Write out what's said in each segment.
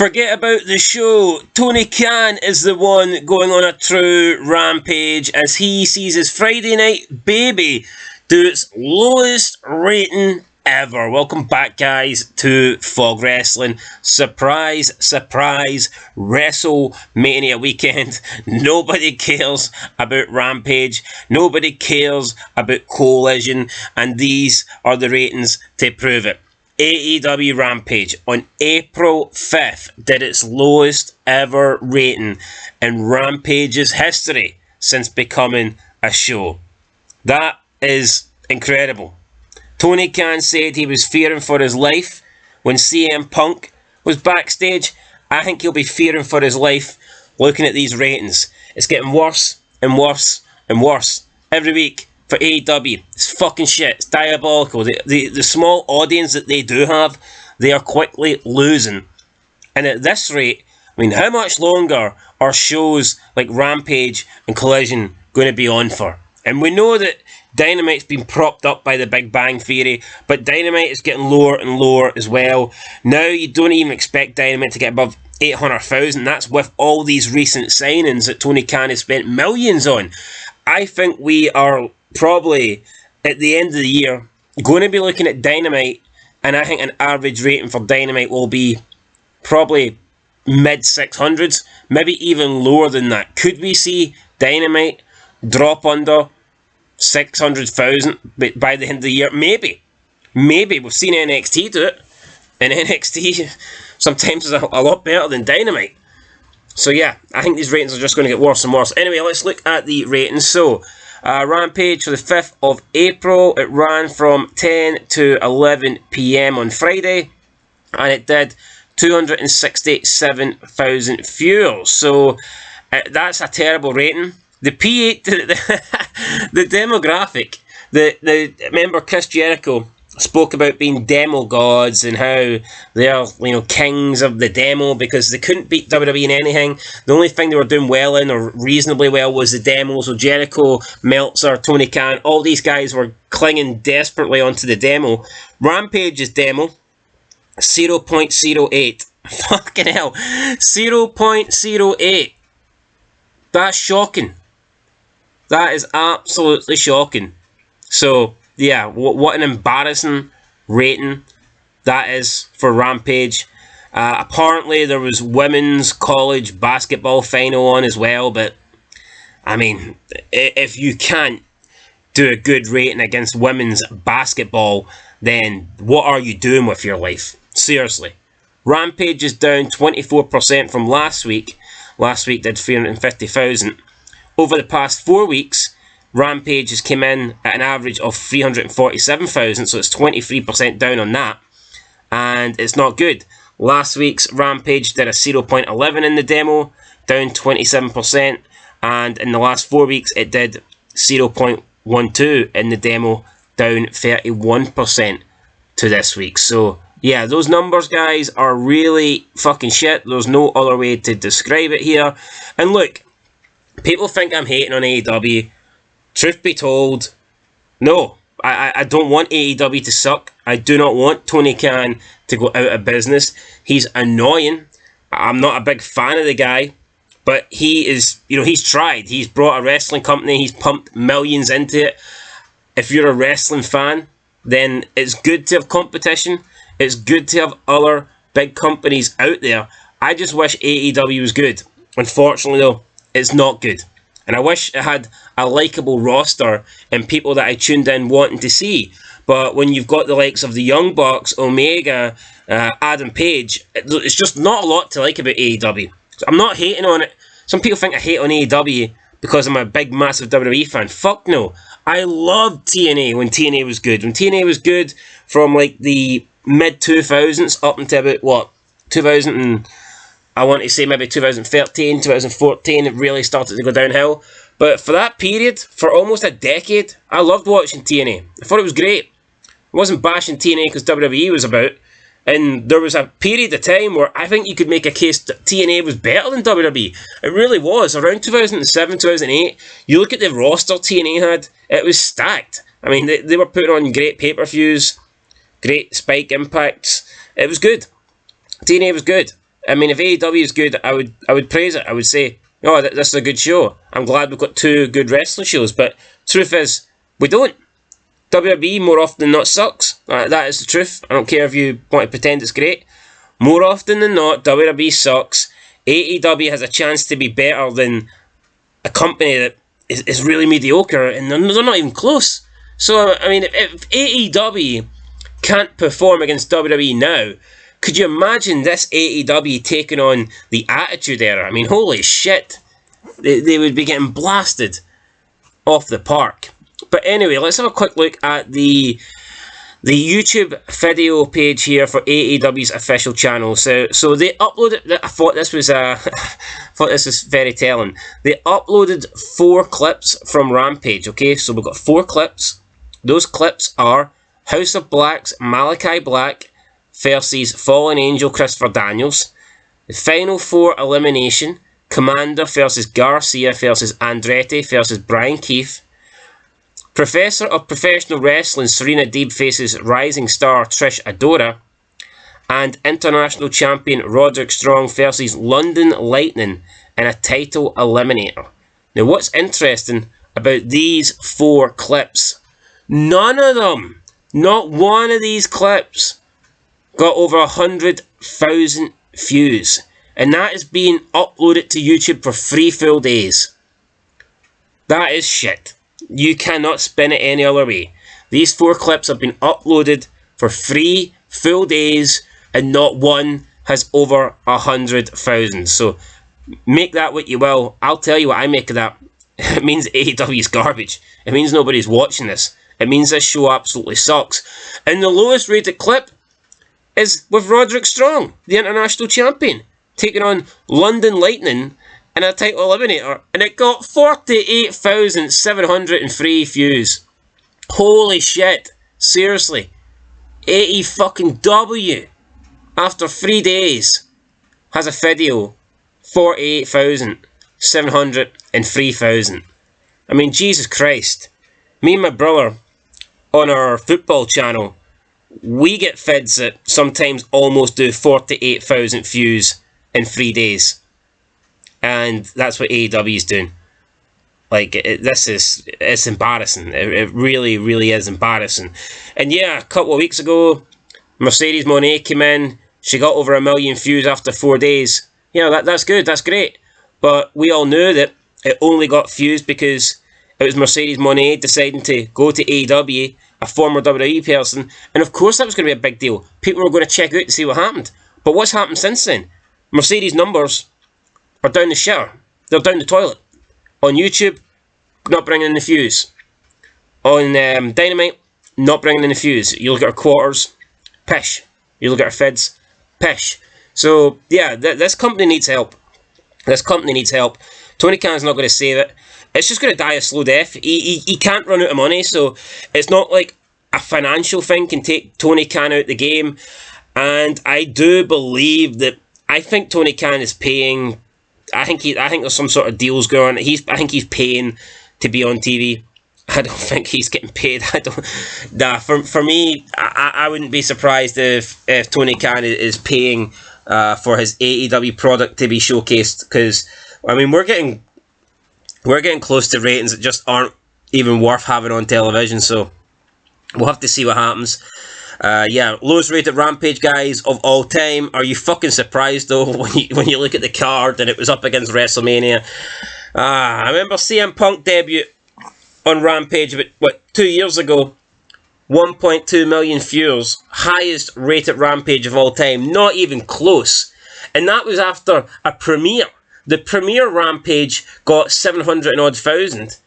Forget about the show. Tony Khan is the one going on a true rampage as he sees his Friday Night Baby do its lowest rating ever. Welcome back, guys, to Fog Wrestling. Surprise, surprise, WrestleMania weekend. Nobody cares about Rampage. Nobody cares about Collision. And these are the ratings to prove it. AEW Rampage on April 5th did its lowest ever rating in Rampage's history since becoming a show. That is incredible. Tony Khan said he was fearing for his life when CM Punk was backstage. I think he'll be fearing for his life looking at these ratings. It's getting worse and worse and worse every week. For AEW, it's fucking shit. It's diabolical. The small audience that they do have, they are quickly losing. And at this rate, I mean, how much longer are shows like Rampage and Collision going to be on for? And we know that Dynamite's been propped up by the Big Bang Theory, but Dynamite is getting lower and lower as well. Now you don't even expect Dynamite to get above 800,000. That's with all these recent signings that Tony Khan has spent millions on. I think we are probably, at the end of the year, going to be looking at Dynamite, and I think an average rating for Dynamite will be probably mid-600s, maybe even lower than that. Could we see Dynamite drop under 600,000 by the end of the year? Maybe. Maybe. We've seen NXT do it, and NXT sometimes is a lot better than Dynamite. So yeah, I think these ratings are just going to get worse and worse. Anyway, let's look at the ratings. So, Rampage for the 5th of April, it ran from 10 to 11 PM on Friday, and it did 267,000 viewers. So that's a terrible rating. The P8, the demographic, remember Chris Jericho spoke about being demo gods and how they're, kings of the demo because they couldn't beat WWE in anything. The only thing they were doing well in, or reasonably well, was the demo. So Jericho, Meltzer, Tony Khan, all these guys were clinging desperately onto the demo. Rampage's demo, 0.08. Fucking hell. 0.08. That's shocking. That is absolutely shocking. So, yeah, what an embarrassing rating that is for Rampage. Apparently there was women's college basketball final on as well, but I mean, if you can't do a good rating against women's basketball, then what are you doing with your life? Seriously. Rampage is down 24% from last week. Last week did 350,000. Over the past 4 weeks, Rampage has come in at an average of 347,000, so it's 23% down on that, and it's not good. Last week's Rampage did a 0.11 in the demo, down 27%, and in the last 4 weeks it did 0.12 in the demo, down 31% to this week. So yeah, those numbers, guys, are really fucking shit. There's no other way to describe it here. And look, people think I'm hating on AEW. Truth be told, no, I don't want AEW to suck. I do not want Tony Khan to go out of business. He's annoying. I'm not a big fan of the guy, but he is, he's tried. He's brought a wrestling company. He's pumped millions into it. If you're a wrestling fan, then it's good to have competition. It's good to have other big companies out there. I just wish AEW was good. Unfortunately, though, it's not good. And I wish it had a likeable roster and people that I tuned in wanting to see. But when you've got the likes of the Young Bucks, Omega, Adam Page, it's just not a lot to like about AEW. So I'm not hating on it. Some people think I hate on AEW because I'm a big, massive WWE fan. Fuck no. I loved TNA when TNA was good. When TNA was good from like the mid-2000s up until about, 2000 and... I want to say maybe 2013, 2014, it really started to go downhill. But for that period, for almost a decade, I loved watching TNA. I thought it was great. I wasn't bashing TNA because WWE was about. And there was a period of time where I think you could make a case that TNA was better than WWE. It really was. Around 2007, 2008, you look at the roster TNA had, it was stacked. I mean, they were putting on great pay-per-views, great Spike Impacts. It was good. TNA was good. I mean, if AEW is good, I would praise it. I would say, oh, this is a good show. I'm glad we've got 2 good wrestling shows. But truth is, we don't. WWE more often than not sucks. That is the truth. I don't care if you want to pretend it's great. More often than not, WWE sucks. AEW has a chance to be better than a company that is really mediocre, and they're not even close. So, I mean, if AEW can't perform against WWE now, could you imagine this AEW taking on the Attitude Era? I mean, holy shit. They would be getting blasted off the park. But anyway, let's have a quick look at the YouTube video page here for AEW's official channel. So they uploaded. I thought this was very telling. They uploaded 4 clips from Rampage. Okay, so we've got 4 clips. Those clips are House of Black's Malachi Black versus Fallen Angel Christopher Daniels. The Final 4 elimination: Commander versus Garcia versus Andretti versus Brian Keefe. Professor of Professional Wrestling Serena Deeb faces rising star Trish Adora. And International Champion Roderick Strong versus London Lightning in a title eliminator. Now, what's interesting about these 4 clips? None of them, not one of these clips, got over 100,000 views. And that is being uploaded to YouTube for 3 full days. That is shit. You cannot spin it any other way. These 4 clips have been uploaded for 3 full days, and not one has over 100,000. So make that what you will. I'll tell you what I make of that. It means AEW is garbage. It means nobody's watching this. It means this show absolutely sucks. And the lowest rated clip is with Roderick Strong, the International Champion, taking on London Lightning in a title eliminator, and it got 48,703 views. Holy shit. Seriously. AEW, after 3 days, has a video 48,703,000. I mean, Jesus Christ. Me and my brother, on our football channel, we get vids that sometimes almost do 48,000 views in 3 days. And that's what AEW is doing. Like, it's embarrassing. It really, really is embarrassing. And yeah, a couple of weeks ago, Mercedes Moné came in. She got over 1 million views after 4 days. You know, that's good, that's great. But we all knew that it only got views because it was Mercedes Moné deciding to go to AEW, a former WWE person. And of course that was going to be a big deal. People were going to check out to see what happened. But what's happened since then? Mercedes' numbers are down the shitter. They're down the toilet. On YouTube, not bringing in the views. On Dynamite, not bringing in the views. You look at our quarters, pish. You look at our feds, pish. So, yeah, this company needs help. This company needs help. Tony Khan's not going to save it. It's just going to die a slow death. He can't run out of money, so it's not like a financial thing can take Tony Khan out the game. And I do believe that, I think Tony Khan is paying... I think there's some sort of deals going on. I think he's paying to be on TV. I don't think he's getting paid. For me, I wouldn't be surprised if Tony Khan is paying for his AEW product to be showcased, because I mean we're getting close to ratings that just aren't even worth having on television. So we'll have to see what happens. Yeah, lowest rated Rampage, guys, of all time. Are you fucking surprised though when you look at the card and it was up against WrestleMania? I remember CM Punk debut on Rampage about 2 years ago. 1.2 million viewers, highest rated Rampage of all time, not even close. And that was after a premiere. The premiere Rampage got 700 and odd thousand,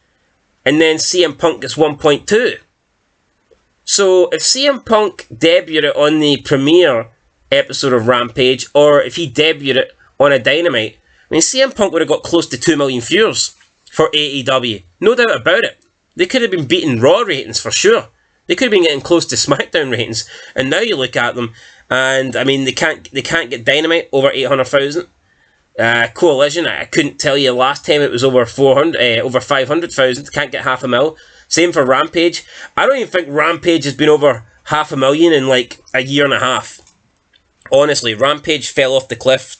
and then CM Punk gets 1.2. So if CM Punk debuted on the premiere episode of Rampage, or if he debuted it on a Dynamite, I mean, CM Punk would have got close to 2 million viewers for AEW. No doubt about it. They could have been beating Raw ratings for sure. They could have been getting close to SmackDown ratings. And now you look at them, and I mean, they can't get Dynamite over 800,000. Coalition, I couldn't tell you last time it was over 500,000. Can't get 500,000. Same for Rampage. I don't even think Rampage has been over 500,000 in like a year and a half. Honestly, Rampage fell off the cliff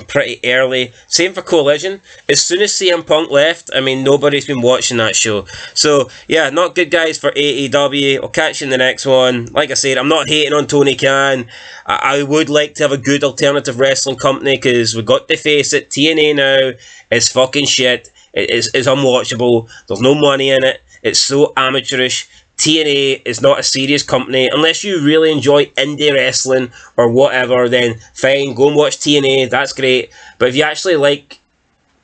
pretty early. Same for Collision. As soon as CM Punk left, I mean, nobody's been watching that show. So, yeah, not good, guys, for AEW. I'll catch you in the next one. Like I said, I'm not hating on Tony Khan. I would like to have a good alternative wrestling company, because we've got to face it, TNA now is fucking shit. It's unwatchable. There's no money in it. It's so amateurish. TNA is not a serious company. Unless you really enjoy indie wrestling or whatever, then fine, go and watch TNA, that's great. But if you actually like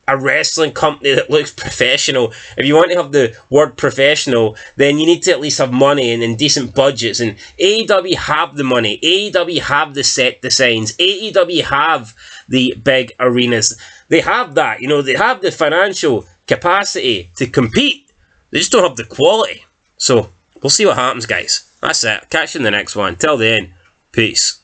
a wrestling company that looks professional, if you want to have the word professional, then you need to at least have money and decent budgets. And AEW have the money, AEW have the set designs, AEW have the big arenas. They have that, they have the financial capacity to compete. They just don't have the quality. So, we'll see what happens, guys. That's it. Catch you in the next one. Till then, peace.